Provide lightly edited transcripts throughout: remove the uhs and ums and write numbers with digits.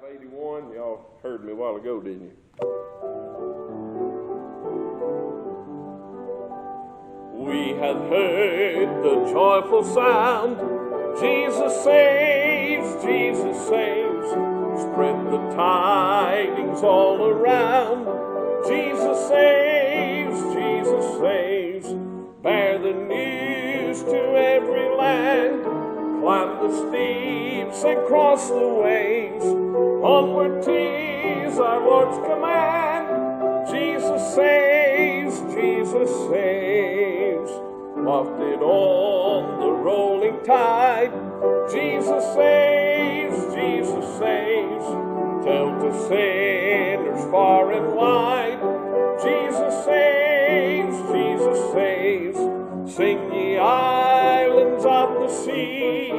581. Y'all heard me a while ago, didn't you? We have heard the joyful sound. Jesus saves, Jesus saves. Spread the tidings all around. Jesus saves, Jesus saves. Bear the news to every land. Climb the steeps and cross the waves. Onward 'tis our Lord's command. Jesus saves, Jesus saves. Wafted on the rolling tide. Jesus saves, Jesus saves. Tell to sinners far and wide. Jesus saves, Jesus saves. Sing ye islands of the sea.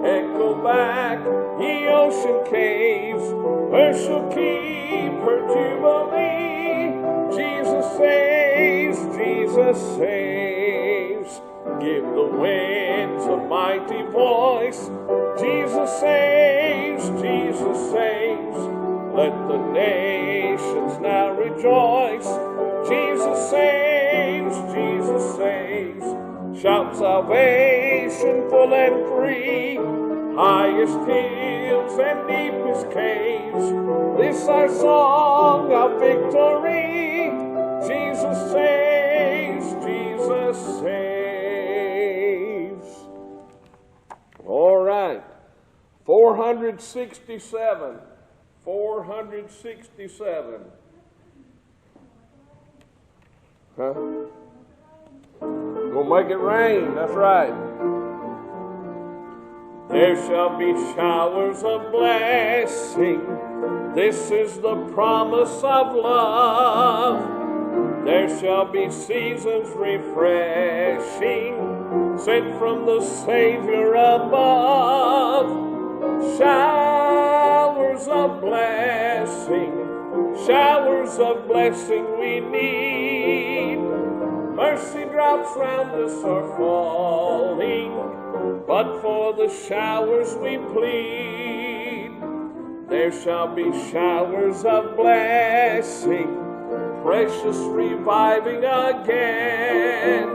Echo back ye ocean caves. Earth shall keep her jubilee. Jesus saves, Jesus saves. Give the winds a mighty voice. Jesus saves, Jesus saves. Let the nations now rejoice. Jesus saves, Jesus saves. Shout salvation full and free. Highest hills and deepest caves. This our song of victory. Jesus saves, Jesus saves. All right. 467. 467. Huh? Gonna make it rain, that's right. There shall be showers of blessing. This is the promise of love. There shall be seasons refreshing, sent from the Savior above. Showers of blessing, showers of blessing we need. Mercy drops round us are falling, but for the showers we plead. There shall be showers of blessing, precious reviving again.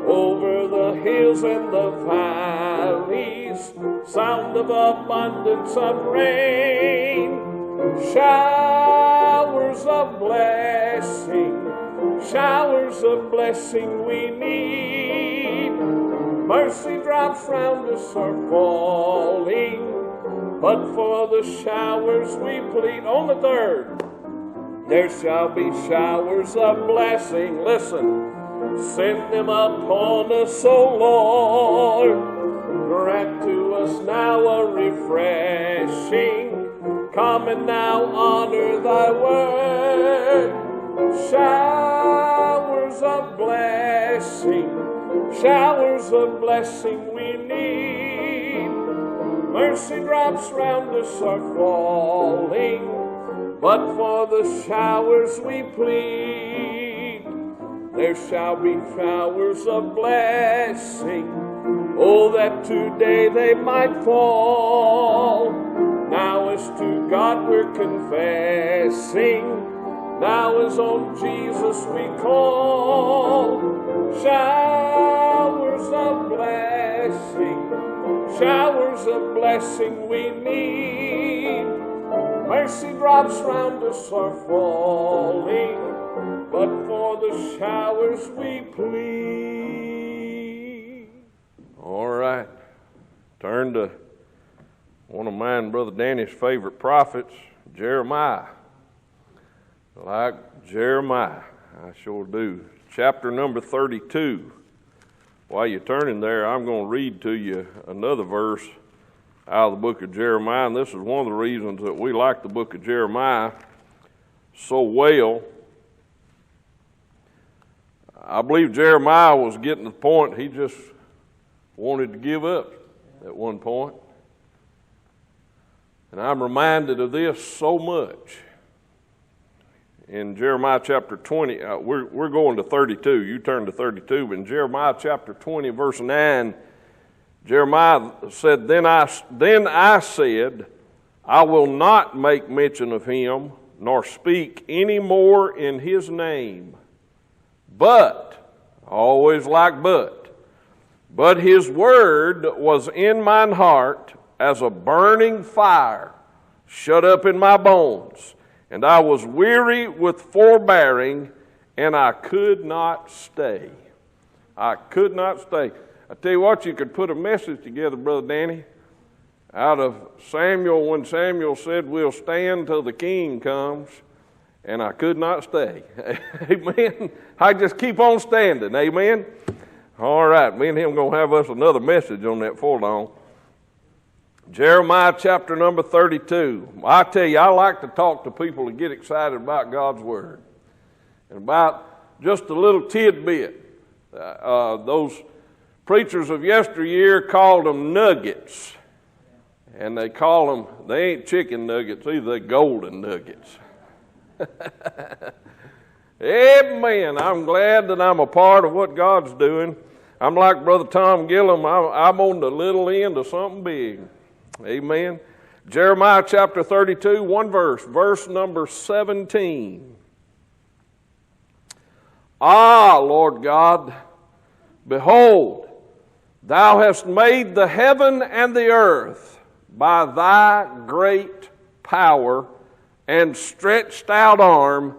Over the hills and the valleys, sound of abundance of rain. Showers of blessing, showers of blessing we need. Mercy drops round us are falling, but for the showers we plead. On the third, there shall be showers of blessing. Listen, send them upon us, O Lord. Grant to us now a refreshing. Come and now honor thy word. Showers of blessing, showers of blessing we need. Mercy drops round us are falling, but for the showers we plead. There shall be showers of blessing. Oh, that today they might fall. Now as to God we're confessing. Now as on Jesus we call. Showers of blessing, showers of blessing we need. Mercy drops round us are falling, but for the showers we plead. All right. Turn to one of mine, Brother Danny's favorite prophets, Jeremiah. I like Jeremiah. I sure do. Chapter number 32. While you're turning there, I'm going to read to you another verse out of the book of Jeremiah. And this is one of the reasons that we like the book of Jeremiah so well. I believe Jeremiah was getting to the point he just wanted to give up at one point. And I'm reminded of this so much. In Jeremiah chapter 20, we're going to 32. You turn to 32. But in Jeremiah chapter 20, verse 9, Jeremiah said, Then I said, I will not make mention of him, nor speak any more in his name. But, I always like but his word was in mine heart as a burning fire, shut up in my bones. And I was weary with forbearing, and I could not stay. I could not stay. I tell you what, you could put a message together, Brother Danny, out of Samuel when Samuel said, we'll stand till the king comes, and I could not stay. Amen. I just keep on standing. Amen. All right, me and him going to have us another message on that for long. Jeremiah chapter number 32. I tell you, I like to talk to people to get excited about God's Word. And about just a little tidbit. Those preachers of yesteryear called them nuggets. And they call them, they ain't chicken nuggets either, they're golden nuggets. Amen. I'm glad that I'm a part of what God's doing. I'm like Brother Tom Gillum. I'm on the little end of something big. Amen. Jeremiah chapter 32, one verse number 17. Ah, Lord God, behold, thou hast made the heaven and the earth by thy great power and stretched out arm,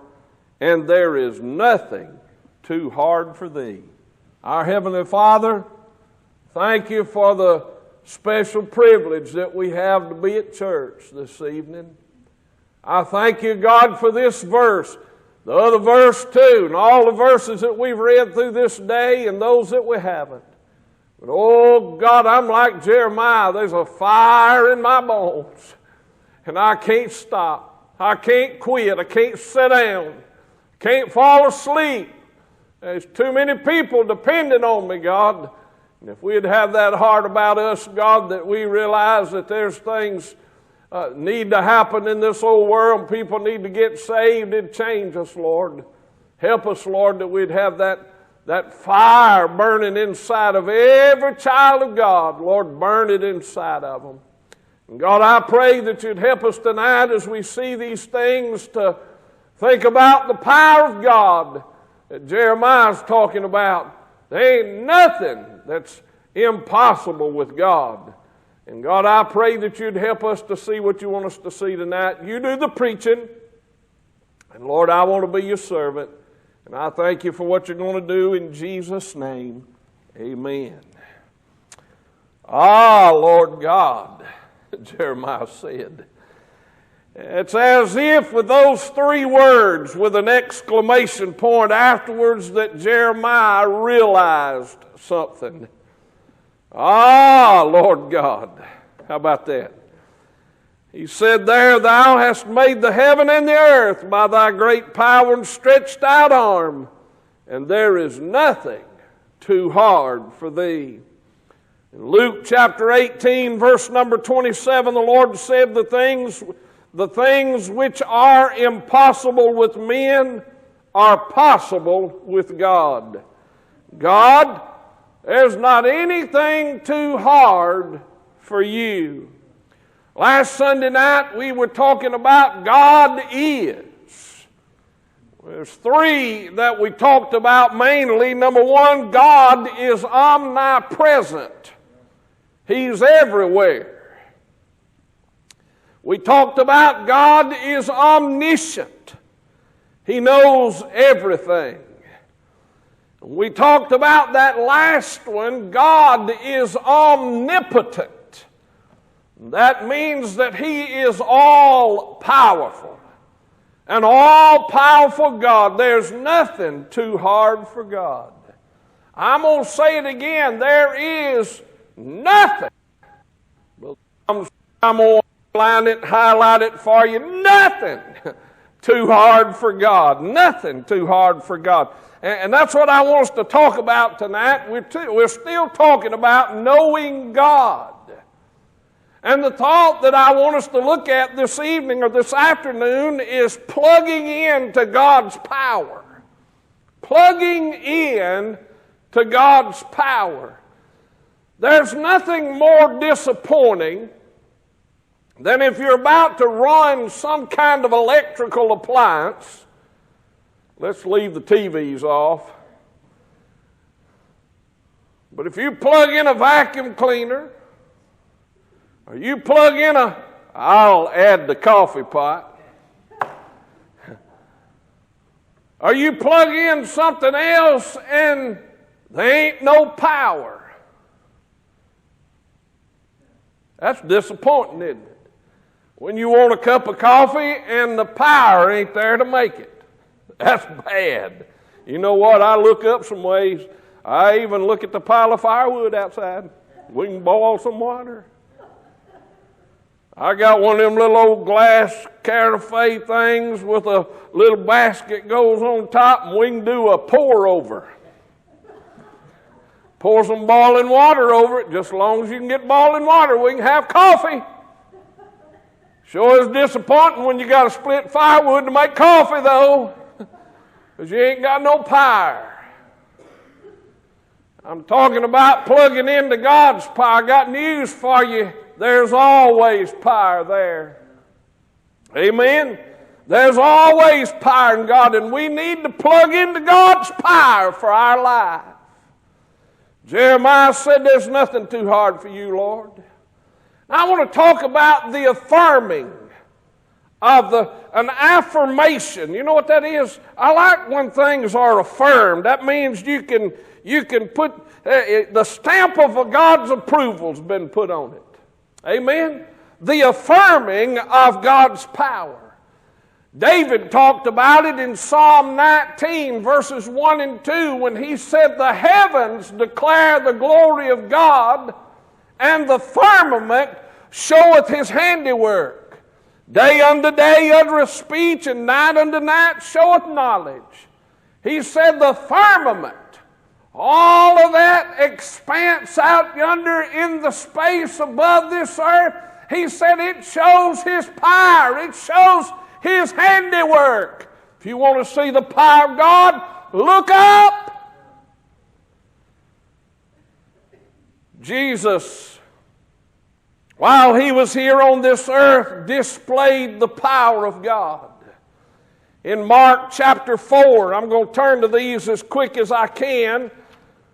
and there is nothing too hard for thee. Our Heavenly Father, thank you for the special privilege that we have to be at church this evening. I thank you, God, for this verse, the other verse too, and all the verses that we've read through this day and those that we haven't. But oh God, I'm like Jeremiah. There's a fire in my bones, and I can't stop. I can't quit. I can't sit down. Can't fall asleep. There's too many people depending on me, God. And if we'd have that heart about us, God, that we realize that there's things need to happen in this old world, people need to get saved, it'd change us, Lord. Help us, Lord, that we'd have that fire burning inside of every child of God. Lord, burn it inside of them. And God, I pray that you'd help us tonight as we see these things to think about the power of God that Jeremiah's talking about. There ain't nothing that's impossible with God. And God, I pray that you'd help us to see what you want us to see tonight. You do the preaching. And Lord, I want to be your servant. And I thank you for what you're going to do in Jesus' name. Amen. Ah, Lord God, Jeremiah said. It's as if with those three words with an exclamation point afterwards that Jeremiah realized something. Ah, Lord God. How about that? He said there, thou hast made the heaven and the earth by thy great power and stretched out arm, and there is nothing too hard for thee. In Luke chapter 18, verse number 27, the Lord said, the things which are impossible with men are possible with God. God, there's not anything too hard for you. Last Sunday night we were talking about God is. There's three that we talked about mainly. Number one, God is omnipresent. He's everywhere. We talked about God is omniscient. He knows everything. We talked about that last one, God is omnipotent. That means that He is all-powerful. An all-powerful God. There's nothing too hard for God. I'm going to say it again. There is nothing. I'm going to highlight it for you. Nothing too hard for God. Nothing too hard for God. And that's what I want us to talk about tonight. We're still talking about knowing God. And the thought that I want us to look at this evening or this afternoon is plugging into God's power. Plugging in to God's power. There's nothing more disappointing then if you're about to run some kind of electrical appliance, let's leave the TVs off. But if you plug in a vacuum cleaner, or you plug in I'll add the coffee pot, or you plug in something else and there ain't no power, that's disappointing, isn't it? When you want a cup of coffee and the power ain't there to make it. That's bad. You know what? I look up some ways. I even look at the pile of firewood outside. We can boil some water. I got one of them little old glass carafe things with a little basket goes on top, and we can do a pour over. Pour some boiling water over it. Just as long as you can get boiling water, we can have coffee. Sure is disappointing when you got to split firewood to make coffee, though, because you ain't got no power. I'm talking about plugging into God's power. I got news for you. There's always power there. Amen? There's always power in God, and we need to plug into God's power for our life. Jeremiah said, there's nothing too hard for you, Lord. I want to talk about the affirming of an affirmation. You know what that is? I like when things are affirmed. That means you can put the stamp of God's approval's been put on it. Amen? The affirming of God's power. David talked about it in Psalm 19, verses 1 and 2, when he said, the heavens declare the glory of God, and the firmament showeth his handiwork. Day unto day uttereth speech, and night unto night showeth knowledge. He said the firmament, all of that expanse out yonder in the space above this earth, he said it shows his power. It shows his handiwork. If you want to see the power of God, look up. Jesus, while he was here on this earth, displayed the power of God. In Mark chapter 4, I'm going to turn to these as quick as I can.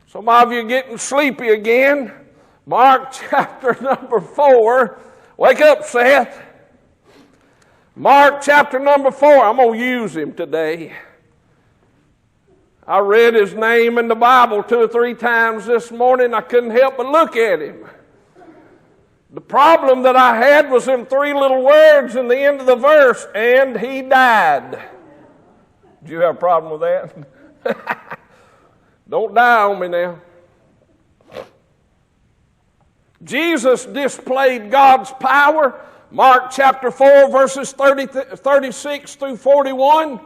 Some of you are getting sleepy again. Mark chapter number 4. Wake up, Seth. Mark chapter number 4. I'm going to use him today. I read his name in the Bible 2 or 3 times this morning. I couldn't help but look at him. The problem that I had was in 3 little words in the end of the verse, and he died. Do you have a problem with that? Don't die on me now. Jesus displayed God's power. Mark chapter 4, verses 36 through 41.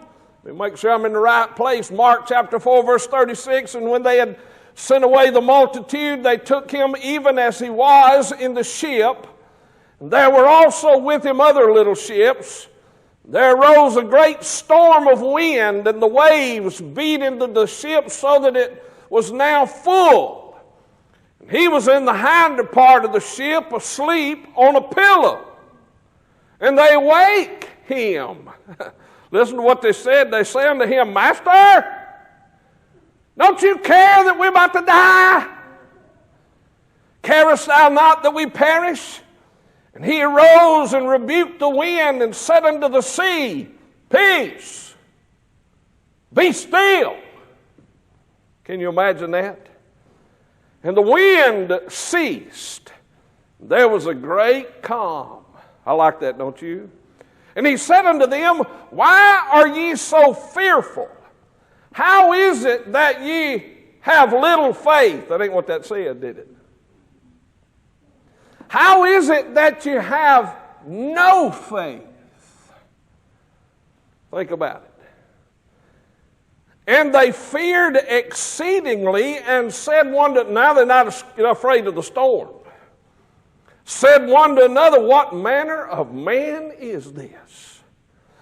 Let me make sure I'm in the right place. Mark chapter 4, verse 36. And when they had sent away the multitude, they took him even as he was in the ship. And there were also with him other little ships. There arose a great storm of wind, and the waves beat into the ship so that it was now full. And he was in the hinder part of the ship, asleep on a pillow. And they wake him. Listen to what they said. They say unto him, Master, don't you care that we're about to die? Carest thou not that we perish? And he arose and rebuked the wind and said unto the sea, Peace, be still. Can you imagine that? And the wind ceased. There was a great calm. I like that, don't you? And he said unto them, Why are ye so fearful? How is it that ye have little faith? That ain't what that said, did it? How is it that you have no faith? Think about it. And they feared exceedingly and said one to another, now they're not afraid of the storm, said one to another, What manner of man is this,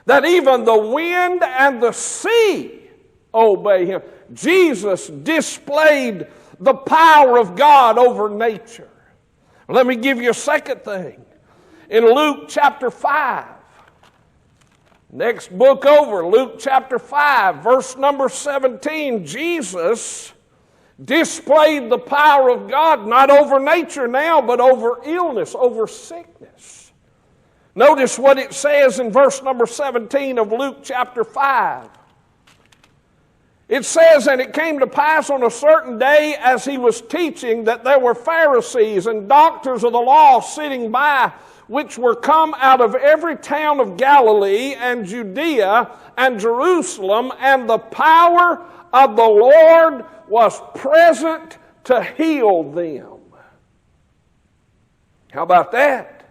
that even the wind and the sea obey him? Jesus displayed the power of God over nature. Let me give you a second thing. in Luke chapter 5. Next book over, Luke chapter 5, verse number 17. Jesus displayed the power of God not over nature now, but over illness, over sickness. Notice what it says in verse number 17 of Luke chapter 5. It says, "And it came to pass on a certain day as he was teaching that there were Pharisees and doctors of the law sitting by, which were come out of every town of Galilee and Judea and Jerusalem, and the power of the Lord was present to heal them." How about that?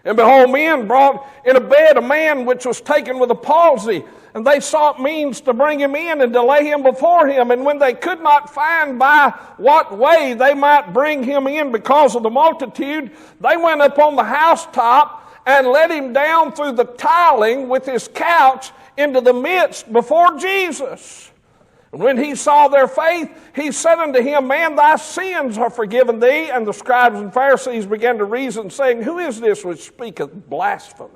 "And behold, men brought in a bed a man which was taken with a palsy, and they sought means to bring him in and to lay him before him. And when they could not find by what way they might bring him in because of the multitude, they went up on the housetop and let him down through the tiling with his couch into the midst before Jesus. And when he saw their faith, he said unto him, Man, thy sins are forgiven thee. And the scribes and Pharisees began to reason, saying, Who is this which speaketh blasphemies?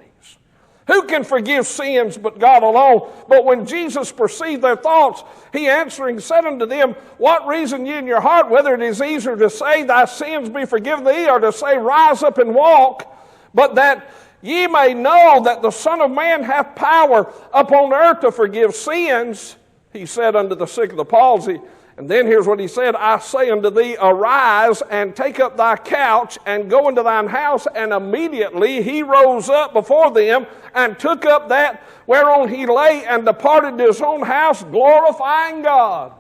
Who can forgive sins but God alone? But when Jesus perceived their thoughts, he answering said unto them, What reason ye in your heart, whether it is easier to say, Thy sins be forgiven thee, or to say, Rise up and walk? But that ye may know that the Son of Man hath power upon earth to forgive sins, he said unto the sick of the palsy. And then here's what he said, I say unto thee, arise and take up thy couch and go into thine house. And immediately he rose up before them and took up that whereon he lay and departed to his own house, glorifying God.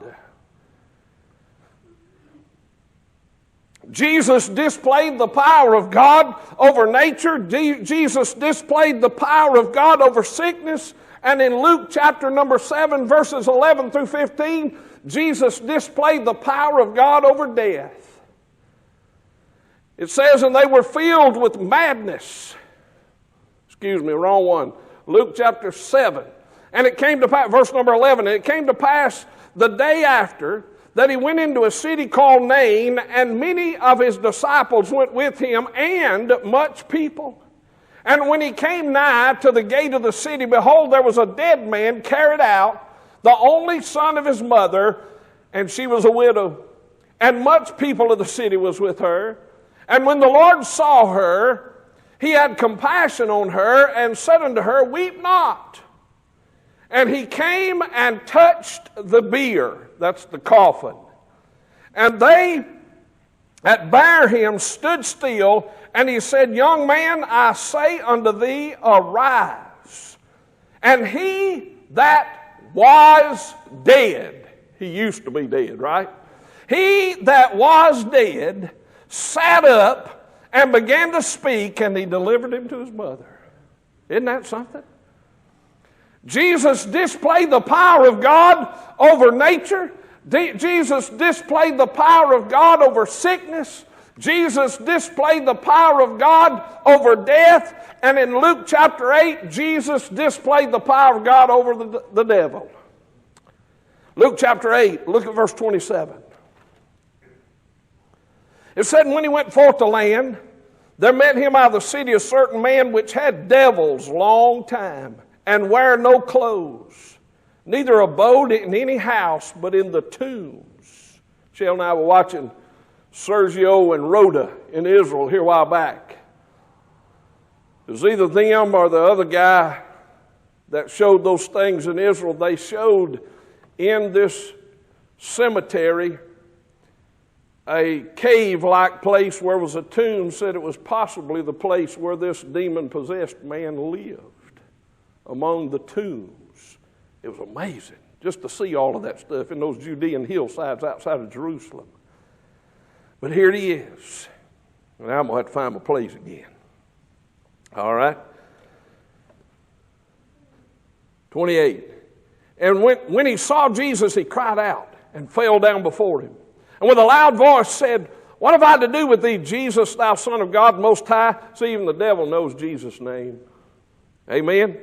Jesus displayed the power of God over nature. Jesus displayed the power of God over sickness. And in Luke chapter number 7, verses 11 through 15, Jesus displayed the power of God over death. It says, and they were filled with madness. Excuse me, wrong one. Luke chapter 7. And it came to pass, verse number 11, and it came to pass the day after that he went into a city called Nain, and many of his disciples went with him, and much people. And when he came nigh to the gate of the city, behold, there was a dead man carried out, the only son of his mother, and she was a widow. And much people of the city was with her. And when the Lord saw her, he had compassion on her, and said unto her, Weep not. And he came and touched the bier, that's the coffin. And they that bare him stood still, and he said, Young man, I say unto thee, arise. And he that was dead, he used to be dead, right? He that was dead sat up and began to speak, and he delivered him to his mother. Isn't that something? Jesus displayed the power of God over nature. Jesus displayed the power of God over sickness. Jesus displayed the power of God over death. And in Luke chapter 8, Jesus displayed the power of God over the devil. Luke chapter 8, look at verse 27. It said, when he went forth to land, there met him out of the city a certain man which had devils long time, and wear no clothes, neither abode in any house, but in the tombs. Shell and I were watching Sergio and Rhoda in Israel here a while back. It was either them or the other guy that showed those things in Israel. They showed in this cemetery a cave-like place where was a tomb, said it was possibly the place where this demon-possessed man lived, among the tombs. It was amazing just to see all of that stuff in those Judean hillsides outside of Jerusalem. But here he is. And I'm going to have to find my place again. All right? 28. And when he saw Jesus, he cried out and fell down before him. And with a loud voice said, What have I to do with thee, Jesus, thou Son of God Most High? See, even the devil knows Jesus' name. Amen?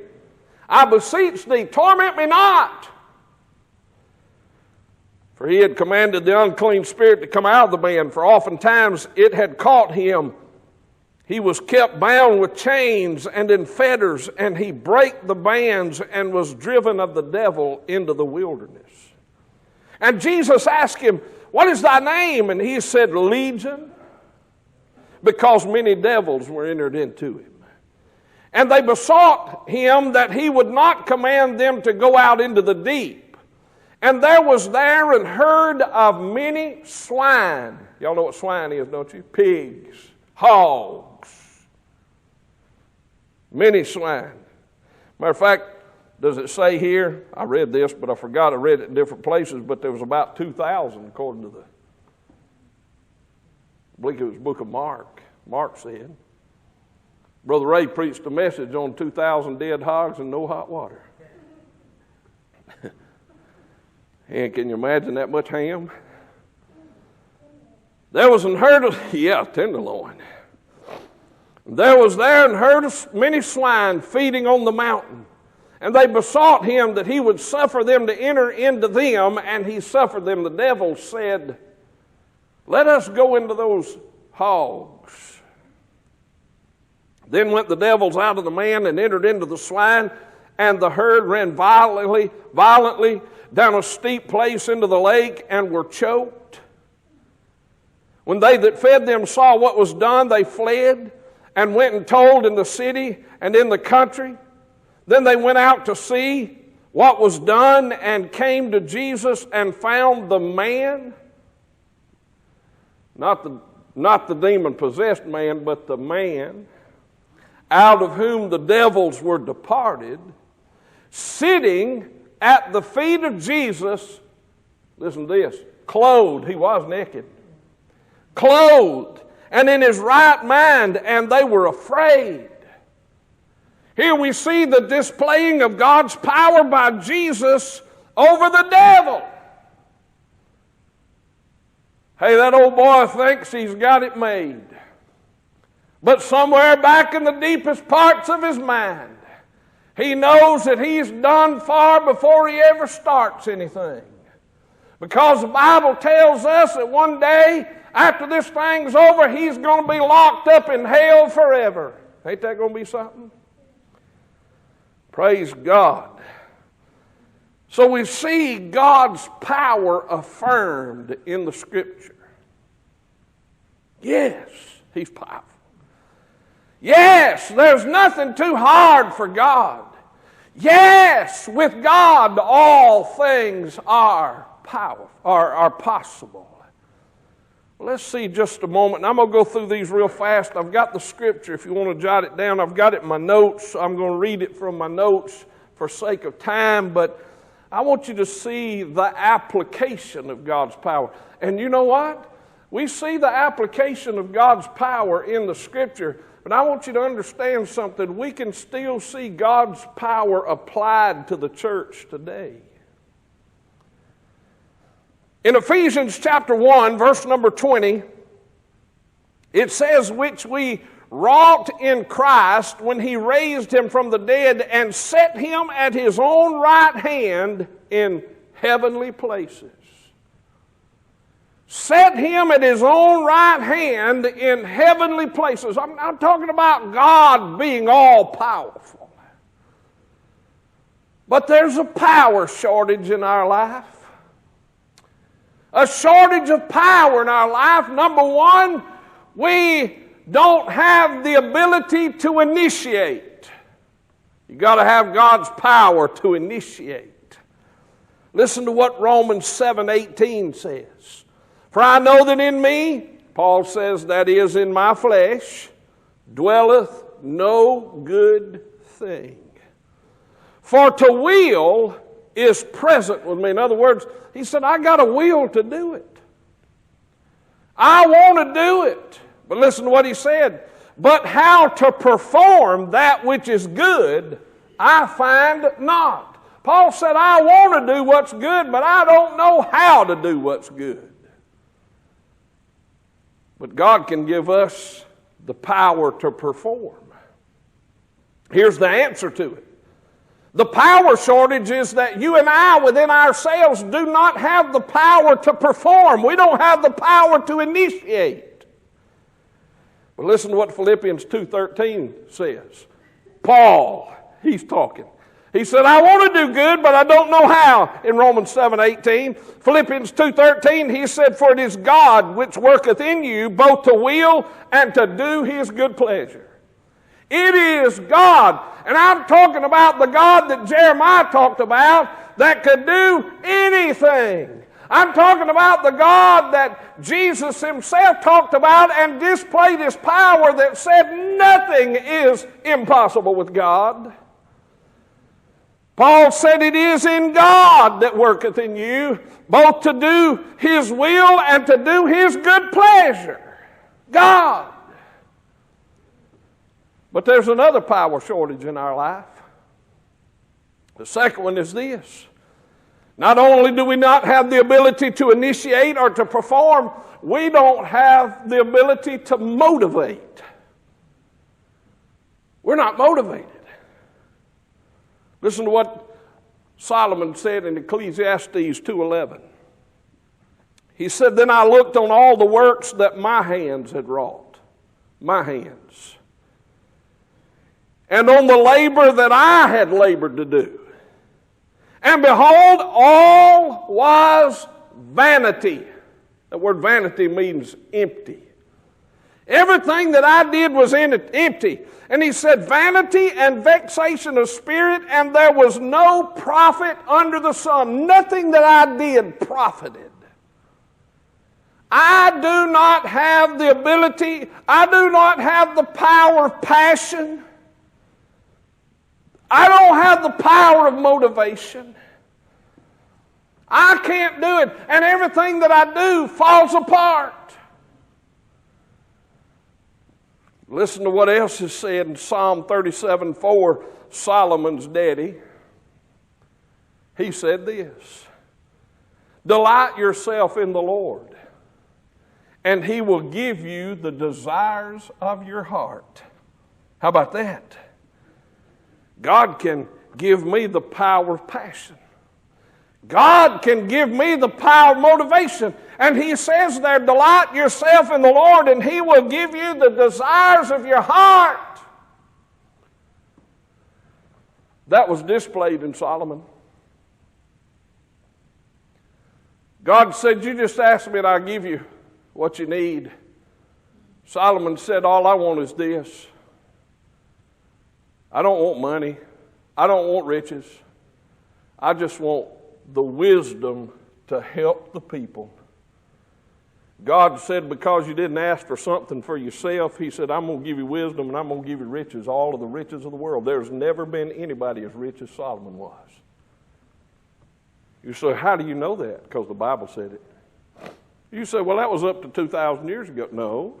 I beseech thee, torment me not. For he had commanded the unclean spirit to come out of the man, for oftentimes it had caught him. He was kept bound with chains and in fetters, and he brake the bands and was driven of the devil into the wilderness. And Jesus asked him, "What is thy name?" And he said, "Legion," because many devils were entered into him. And they besought him that he would not command them to go out into the deep. And there was there an herd of many swine. Y'all know what swine is, don't you? Pigs, hogs. Many swine. Matter of fact, does it say here? I read this, but I forgot. I read it in different places, but there was about 2,000 according to I believe it was the book of Mark. Mark said. Brother Ray preached a message on 2,000 dead hogs and no hot water. And can you imagine that much ham? There was an herd of, tenderloin. There was there an herd of many swine feeding on the mountain. And they besought him that he would suffer them to enter into them, and he suffered them. The devil said, "Let us go into those hogs." Then went the devils out of the man and entered into the swine, and the herd ran violently down a steep place into the lake and were choked. When they that fed them saw what was done, they fled and went and told in the city and in the country. Then they went out to see what was done and came to Jesus and found the man, not the demon-possessed man, but the man, out of whom the devils were departed, sitting at the feet of Jesus. Listen to this. Clothed. He was naked. Clothed. And in his right mind, and they were afraid. Here we see the displaying of God's power by Jesus over the devil. Hey, that old boy thinks he's got it made. But somewhere back in the deepest parts of his mind, he knows that he's done far before he ever starts anything. Because the Bible tells us that one day, after this thing's over, he's going to be locked up in hell forever. Ain't that going to be something? Praise God. So we see God's power affirmed in the Scripture. Yes, He's powerful. Yes, there's nothing too hard for God. Yes, with God all things are powerful, are possible. Let's see just a moment. I'm going to go through these real fast. I've got the Scripture if you want to jot it down. I've got it in my notes. I'm going to read it from my notes for sake of time, but I want you to see the application of God's power. And you know what? We see the application of God's power in the Scripture, but I want you to understand something. We can still see God's power applied to the church today. In Ephesians chapter 1, verse number 20, it says, "Which we wrought in Christ when He raised Him from the dead and set Him at His own right hand in heavenly places." Set Him at His own right hand in heavenly places. I'm talking about God being all powerful. But there's a power shortage in our life. A shortage of power in our life. Number one, we don't have the ability to initiate. You've got to have God's power to initiate. Listen to what Romans 7:18 says. "For I know that in me," Paul says, that is in my flesh, "dwelleth no good thing. For to will is present with me." In other words, he said, I got a will to do it. I want to do it. But listen to what he said. "But how to perform that which is good, I find not." Paul said, I want to do what's good, but I don't know how to do what's good. But God can give us the power to perform. Here's the answer to it. The power shortage is that you and I within ourselves do not have the power to perform. We don't have the power to initiate. Well, listen to what Philippians 2:13 says. Paul, he's talking. He said, I want to do good, but I don't know how. In Romans 7:18, Philippians 2:13, he said, for it is God which worketh in you both to will and to do his good pleasure. It is God. And I'm talking about the God that Jeremiah talked about that could do anything. I'm talking about the God that Jesus himself talked about and displayed his power that said nothing is impossible with God. Paul said it is in God that worketh in you, both to do his will and to do his good pleasure. God. But there's another power shortage in our life. The second one is this. Not only do we not have the ability to initiate or to perform, we don't have the ability to motivate. We're not motivated. Listen to what Solomon said in Ecclesiastes 2:11. He said, then I looked on all the works that my hands had wrought. My hands. And on the labor that I had labored to do. And behold, all was vanity. The word vanity means empty. Everything that I did was empty. And he said, vanity and vexation of spirit, and there was no profit under the sun. Nothing that I did profited. I do not have the ability, I do not have the power of passion. I don't have the power of motivation. I can't do it. And everything that I do falls apart. Listen to what else is said in Psalm 37:4, Solomon's daddy. He said this, delight yourself in the Lord, and he will give you the desires of your heart. How about that? God can give me the power of passion. God can give me the power of motivation. And he says there, delight yourself in the Lord, and he will give you the desires of your heart. That was displayed in Solomon. God said, you just ask me and I'll give you what you need. Solomon said, all I want is this. I don't want money. I don't want riches. I just want the wisdom to help the people. God said, because you didn't ask for something for yourself, he said, I'm going to give you wisdom and I'm going to give you riches, all of the riches of the world. There's never been anybody as rich as Solomon was. You say, how do you know that? Because the Bible said it. You say, well, that was up to 2,000 years ago. No.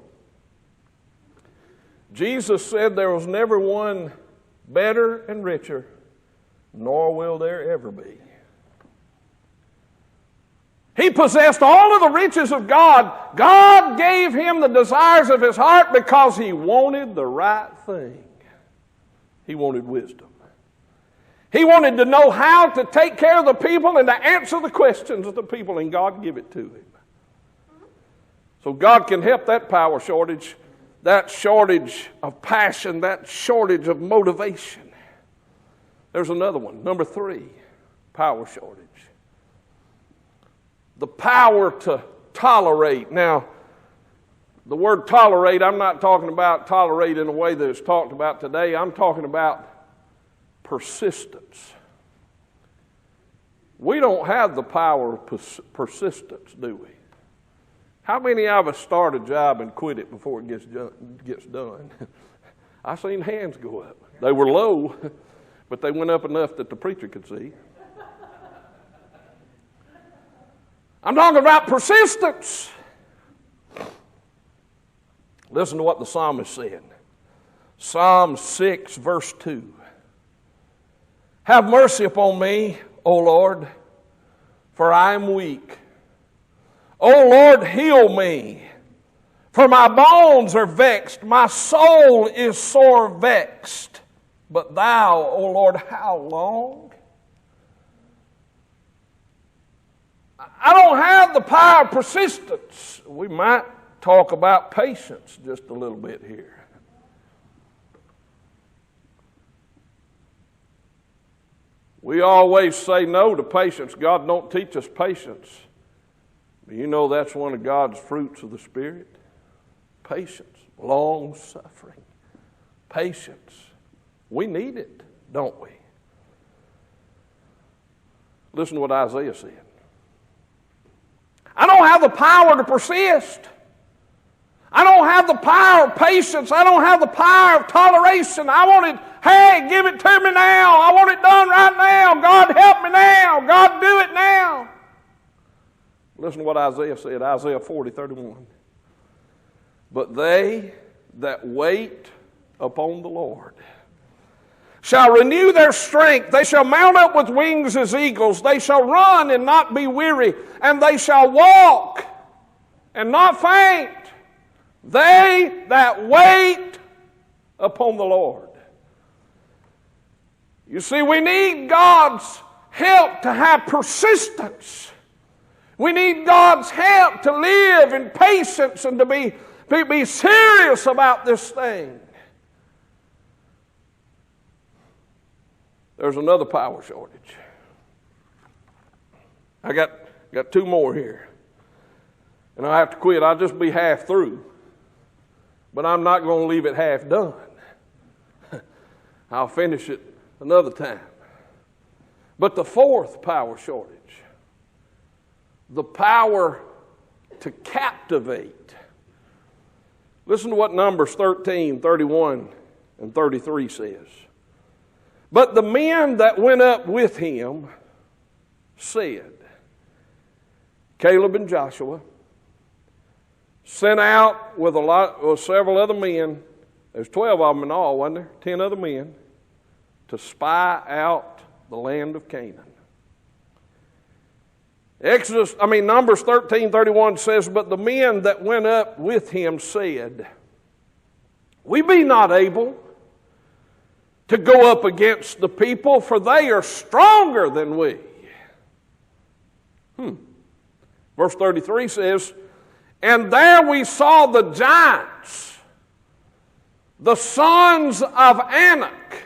Jesus said there was never one better and richer, nor will there ever be. He possessed all of the riches of God. God gave him the desires of his heart because he wanted the right thing. He wanted wisdom. He wanted to know how to take care of the people and to answer the questions of the people, and God gave it to him. So God can help that power shortage, that shortage of passion, that shortage of motivation. There's another one, number 3, power shortage. The power to tolerate. Now, the word tolerate, I'm not talking about tolerate in a way that it's talked about today. I'm talking about persistence. We don't have the power of persistence, do we? How many of us start a job and quit it before it gets done? I've seen hands go up. They were low, but they went up enough that the preacher could see. I'm talking about persistence. Listen to what the psalmist said. Psalm 6, verse 2. Have mercy upon me, O Lord, for I am weak. O Lord, heal me, for my bones are vexed. My soul is sore vexed. But thou, O Lord, how long? I don't have the power of persistence. We might talk about patience just a little bit here. We always say no to patience. God don't teach us patience. But you know that's one of God's fruits of the Spirit. Patience, long-suffering, patience. We need it, don't we? Listen to what Isaiah said. I don't have the power to persist. I don't have the power of patience. I don't have the power of toleration. I want it, hey, give it to me now. I want it done right now. God, help me now. God, do it now. Listen to what Isaiah said, Isaiah 40:31. But they that wait upon the Lord shall renew their strength. They shall mount up with wings as eagles. They shall run and not be weary, and they shall walk and not faint. They that wait upon the Lord. You see, we need God's help to have persistence. We need God's help to live in patience and to be serious about this thing. There's another power shortage. I got two more here. And I have to quit. I'll just be half through. But I'm not going to leave it half done. I'll finish it another time. But the fourth power shortage, the power to captivate. Listen to what Numbers 13:31 and 33 says. But the men that went up with him said, Caleb and Joshua sent out with several other men. There's 12 of them in all, wasn't there? 10 other men to spy out the land of Canaan. Numbers 13:31 says, but the men that went up with him said, we be not able to go up against the people, for they are stronger than we. Verse 33 says, and there we saw the giants, the sons of Anak.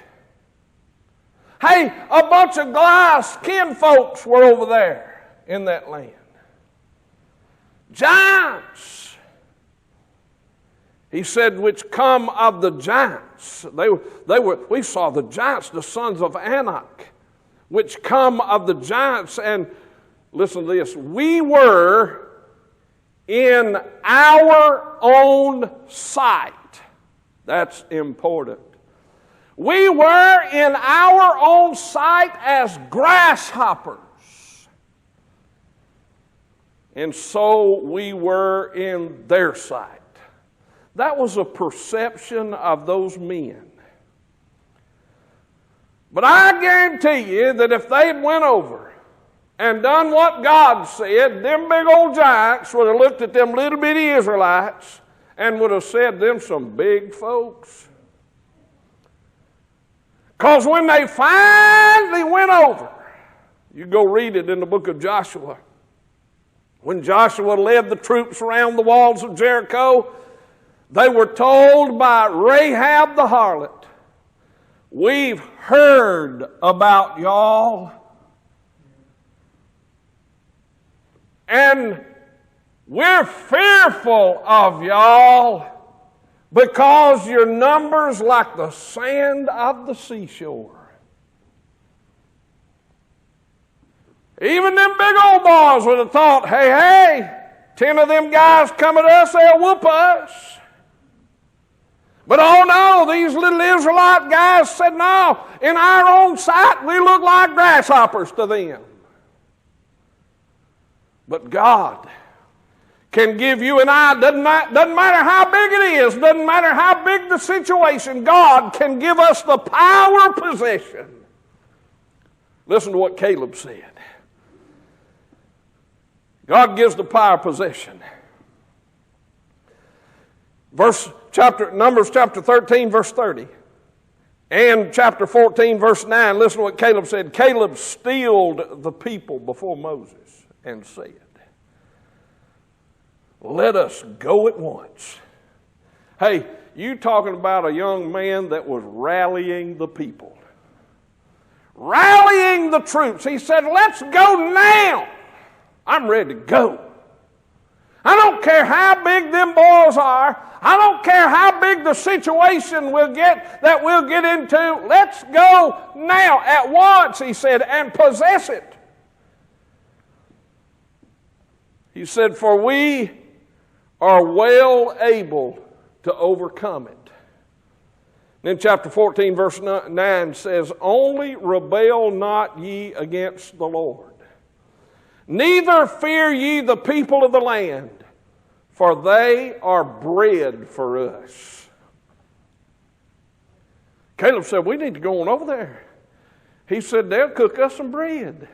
Hey, a bunch of Goliath's kinfolks were over there in that land. Giants. He said, which come of the giants. We saw the giants, the sons of Anak, which come of the giants. And listen to this. We were in our own sight. That's important. We were in our own sight as grasshoppers. And so we were in their sight. That was a perception of those men. But I guarantee you that if they went over and done what God said, them big old giants would have looked at them little bitty Israelites and would have said, them some big folks. Because when they finally went over, you go read it in the book of Joshua. When Joshua led the troops around the walls of Jericho, they were told by Rahab the harlot, we've heard about y'all, and we're fearful of y'all because your number's like the sand of the seashore. Even them big old boys would have thought, hey, 10 of them guys come at us, they'll whoop us. But oh no, these little Israelite guys said, no, in our own sight, we look like grasshoppers to them. But God can give you and I, doesn't matter how big it is, doesn't matter how big the situation, God can give us the power of possession. Listen to what Caleb said. God gives the power of possession. Numbers chapter 13, verse 30. And chapter 14, verse 9. Listen to what Caleb said. Caleb stilled the people before Moses and said. let us go at once. Hey, you talking about a young man that was rallying the people. Rallying the troops. He said, let's go now. I'm ready to go. I don't care how big them boys are. I don't care how big the situation we'll get into. Let's go now, at once, he said, and possess it. He said, for we are well able to overcome it. Then chapter 14, verse 9 says, only rebel not ye against the Lord. Neither fear ye the people of the land, for they are bread for us. Caleb said, we need to go on over there. He said, they'll cook us some bread.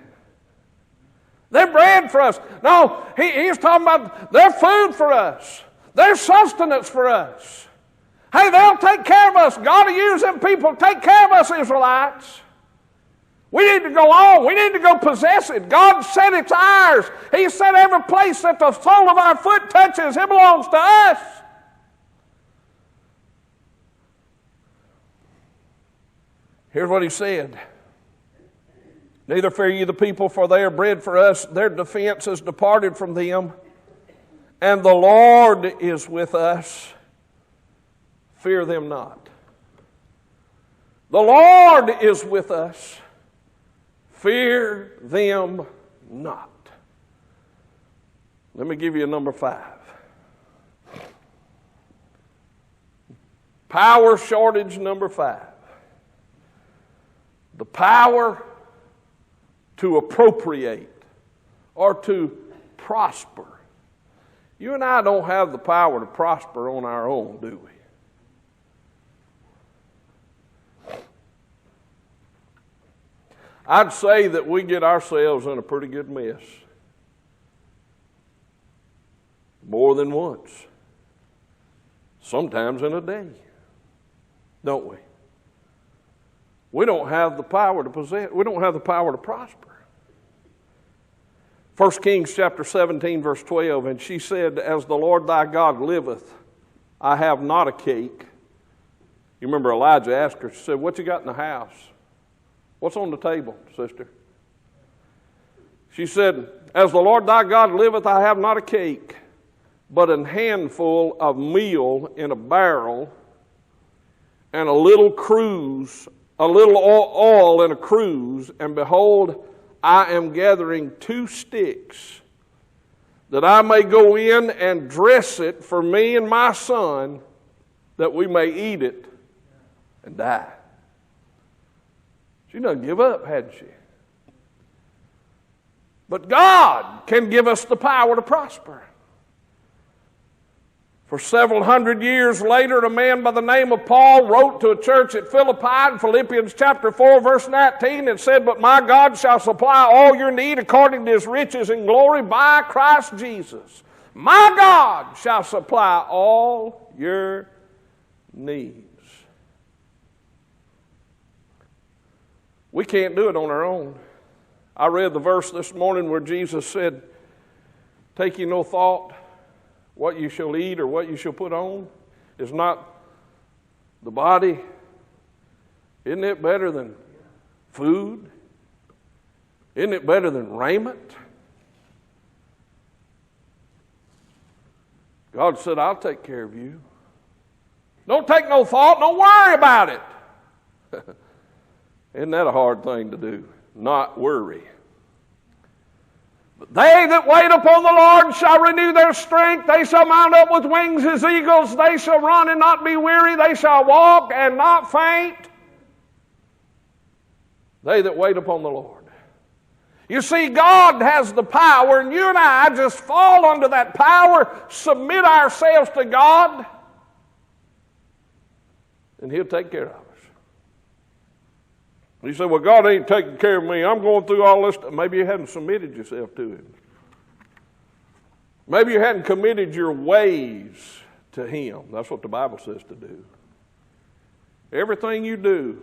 They're bread for us. No, he's talking about their food for us. Their sustenance for us. Hey, they'll take care of us. God will use them people to take care of us, Israelites. We need to go on. We need to go possess it. God said it's ours. He said every place that the sole of our foot touches, it belongs to us. Here's what he said. Neither fear ye the people, for they are bread for us. Their defense is departed from them. And the Lord is with us. Fear them not. The Lord is with us. Fear them not. Let me give you a number 5. Power shortage number 5. The power to appropriate or to prosper. You and I don't have the power to prosper on our own, do we? I'd say that we get ourselves in a pretty good mess. More than once. Sometimes in a day. Don't we? We don't have the power to possess. We don't have the power to prosper. 1 Kings chapter 17 verse 12, and she said, as the Lord thy God liveth, I have not a cake. You remember Elijah asked her, she said, what you got in the house? What's on the table, sister? She said, as the Lord thy God liveth, I have not a cake, but an handful of meal in a barrel, and a little cruse, a little oil in a cruse, and behold, I am gathering 2 sticks, that I may go in and dress it for me and my son, that we may eat it and die. She doesn't give up, had she? But God can give us the power to prosper. For several hundred years later, a man by the name of Paul wrote to a church at Philippi in Philippians chapter 4, verse 19, and said, but my God shall supply all your need according to his riches and glory by Christ Jesus. My God shall supply all your needs. We can't do it on our own. I read the verse this morning where Jesus said, take ye no thought what you shall eat or what you shall put on. Is not the body, isn't it better than food? Isn't it better than raiment? God said, I'll take care of you. Don't take no thought, don't worry about it. Isn't that a hard thing to do? Not worry. But they that wait upon the Lord shall renew their strength. They shall mount up with wings as eagles. They shall run and not be weary. They shall walk and not faint. They that wait upon the Lord. You see, God has the power, and you and I just fall under that power, submit ourselves to God, and He'll take care of us. You say, well, God ain't taking care of me. I'm going through all this. Maybe you hadn't submitted yourself to Him. Maybe you hadn't committed your ways to Him. That's what the Bible says to do. Everything you do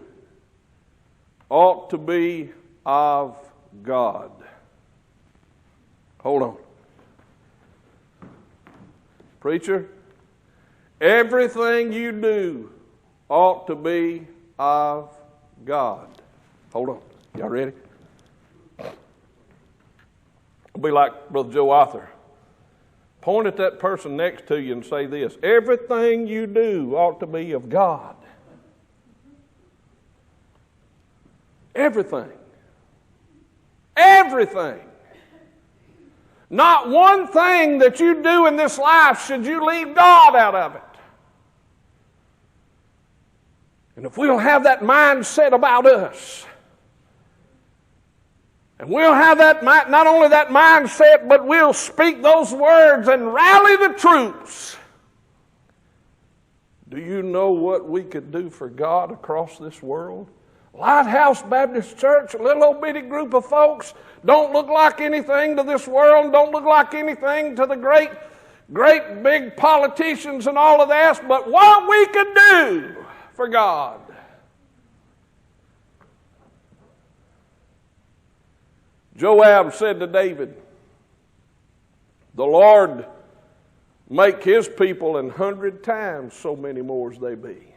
ought to be of God. Hold on. Preacher, everything you do ought to be of God. Hold on. Y'all ready? It'll be like Brother Joe Arthur. Point at that person next to you and say this: everything you do ought to be of God. Everything. Everything. Not one thing that you do in this life should you leave God out of it. And if we'll have that mindset about us, and we'll have that, not only that mindset, but we'll speak those words and rally the troops. Do you know what we could do for God across this world? Lighthouse Baptist Church, a little old bitty group of folks, don't look like anything to this world, don't look like anything to the great big politicians and all of that, but what we could do for God. Joab said to David, the Lord make his people 100 times so many more as they be.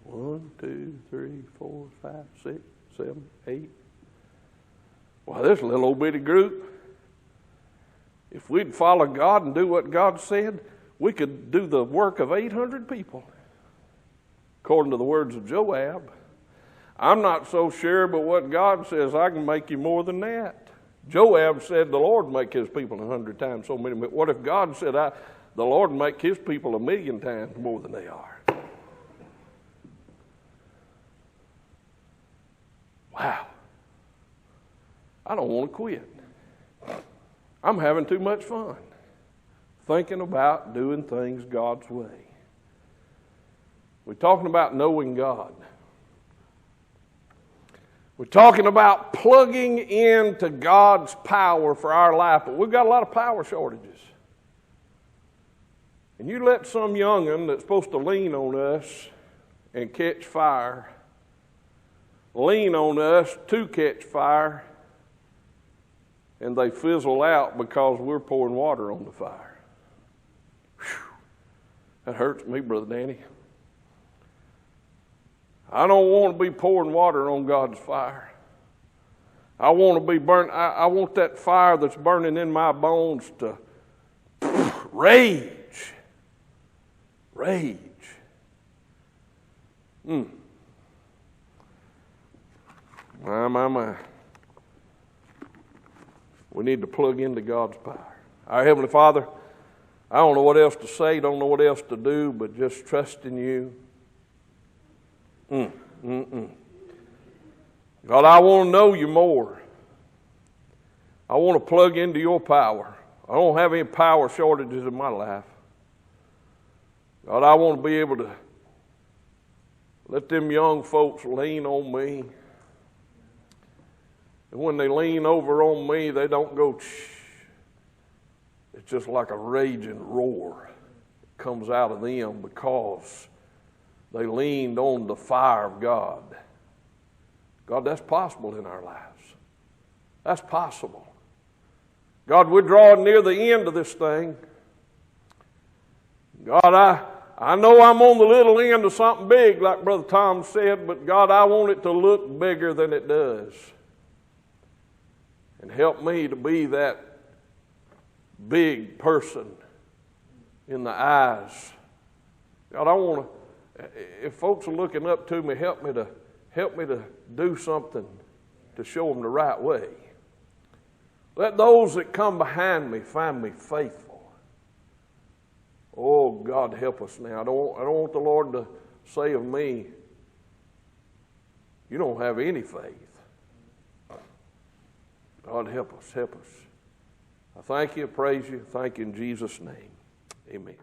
1, 2, 3, 4, 5, 6, 7, 8. Well, this little old bitty group, if we'd follow God and do what God said, we could do the work of 800 people, according to the words of Joab. I'm not so sure, but what God says, I can make you more than that. Joab said the Lord make his people 100 times so many. But what if God said the Lord make his people 1,000,000 times more than they are? Wow. I don't want to quit. I'm having too much fun thinking about doing things God's way. We're talking about knowing God. We're talking about plugging into God's power for our life, but we've got a lot of power shortages. And you let some young'un that's supposed to lean on us and catch fire lean on us to catch fire, and they fizzle out because we're pouring water on the fire. Whew. That hurts me, Brother Danny. I don't want to be pouring water on God's fire. I want to be burnt. I want that fire that's burning in my bones to rage. Rage. My. We need to plug into God's power. Our Heavenly Father, I don't know what else to say, don't know what else to do, but just trust in you. God, I want to know you more. I want to plug into your power. I don't have any power shortages in my life. God, I want to be able to let them young folks lean on me. And when they lean over on me, they don't go, shh. It's just like a raging roar that comes out of them because they leaned on the fire of God. God, that's possible in our lives. That's possible. God, we're drawing near the end of this thing. God, I know I'm on the little end of something big, like Brother Tom said, but God, I want it to look bigger than it does. And help me to be that big person in the eyes. God, I want to, if folks are looking up to me, help me to do something to show them the right way. Let those that come behind me find me faithful. Oh, God, help us now. I don't want the Lord to say of me, you don't have any faith. God, help us, help us. I thank you, praise you, thank you in Jesus' name. Amen.